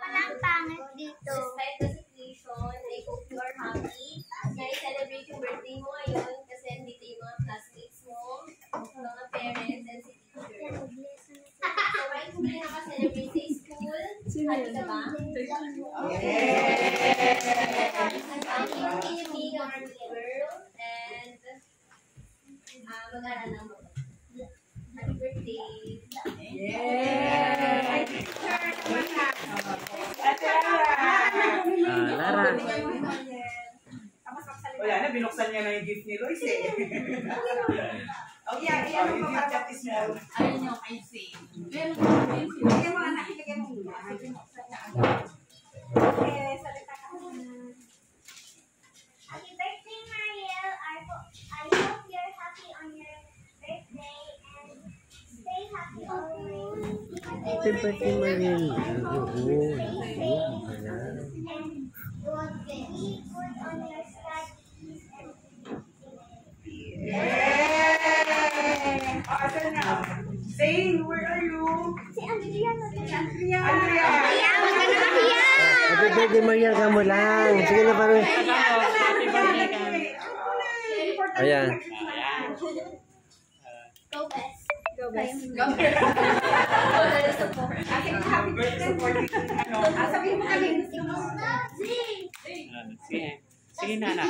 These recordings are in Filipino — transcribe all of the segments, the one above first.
walang pangit dito. Despite the situation, I hope you are happy. Na-celebrate yung birthday mo ngayon kasi nandito yung mga classmates mo, mga parents, and si teacher. So, kahit hindi naka-celebrate sa school, happy ka ba? Happy being a girl, and mag-aral na mo. Happy birthday! Lara. Wala na, binuksan niya na yung gift ni Lois eh. Oh, yeah, yung gift that is small. Ayun nyo, I see. Bigyan mo anak, bigyan mo muna. Salita ka muna. Happy birthday, Mariel. I hope you're happy on your birthday and stay happy always. Happy birthday, Mariel. Oo. And you want to be good on your studies. Yay! Asan na? Zane, where are you? Si Andrea na din. Andrea! Wag ka na mahiya! Happy birthday, Mariel. Kamo lang. Sige na, parang. Ayan. Go best. Go best. Go Happy birthday supporting Sabihin mo kami. Sige. Sige na, anak.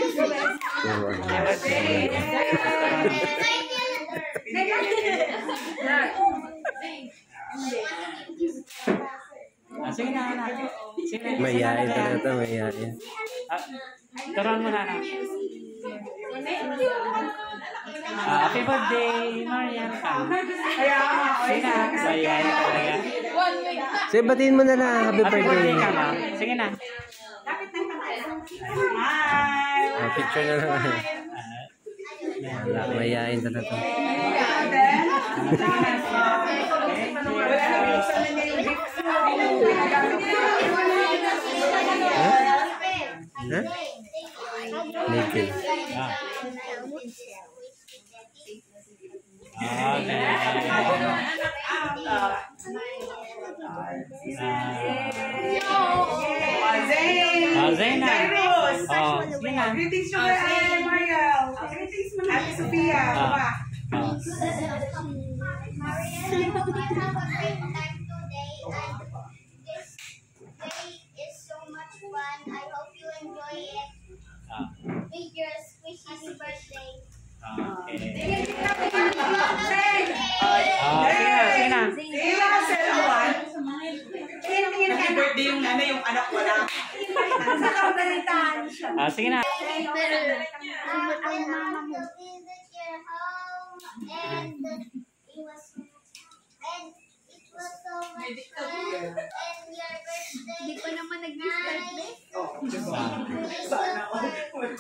Sige na, anak. Sige na. Mayayain ka na ito, mayayain. Turuan mo na, anak. Happy birthday, Marian. Sige na, mayayain ka talaga. Sige, batiin mo na lang. Happy Happy birthday birthday. ka, ma. Sige na. Smile! Picture na lang. Mayayain ka na ito. Wala na, binuksan na niya yung gift. Ha? Naked. Zane na. Sige na. Greetings to Mariel. Greetings mo na. Ate Sophia. Baba. Mariel, I hope you have a great time today. This day is so much fun. I hope you enjoy it. Big girls, wish happy birthday. Okay. Sige Sige na. Sige na, Selawan. Happy birthday yung nanay, yung anak ko lang. Sa kaunalitan siya. Sige na. I will visit your home and it was so much fun. And your birthday. Hindi pa naman nag-birthday. Sana all. We're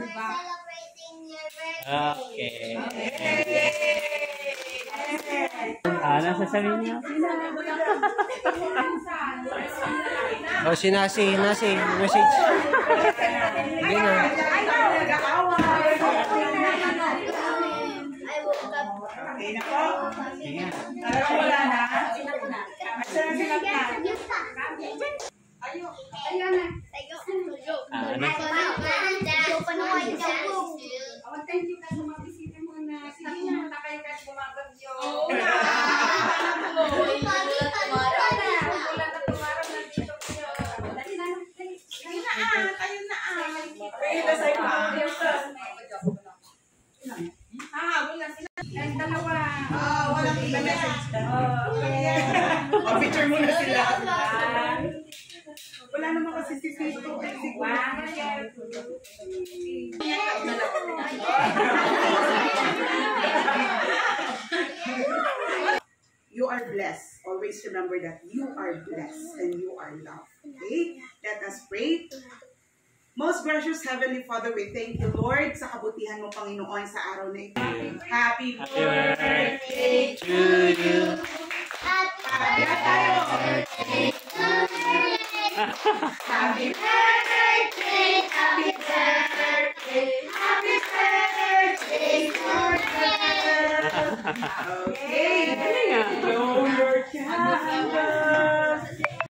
celebrating your birthday. Okay. Ano sasabihin niyo? Oh, si Nasi. Message. Hindi na. I woke up. Okay na po. Talagang wala na. Asan na sila na? Ayun na. Thank you ka sa mga bisita mo na. Sige na, matakayo ka at bumabagyo. Oo na. Ulan na tumarap na dito kayo. Dali na. Sige na kayo na Pwede na sa'yo pa. wala sila. Ang dalawa. Walang message na. Picture muna sila. Wala naman kasi si Fito. You are blessed. Always remember that you are blessed and you are loved. Okay? Let us pray. Most gracious Heavenly Father, we thank you, Lord, sa kabutihan mo, Panginoon, sa araw na ito. Happy birthday To you. Happy birthday to you. Happy birthday, happy birthday, happy birthday to you. Okay.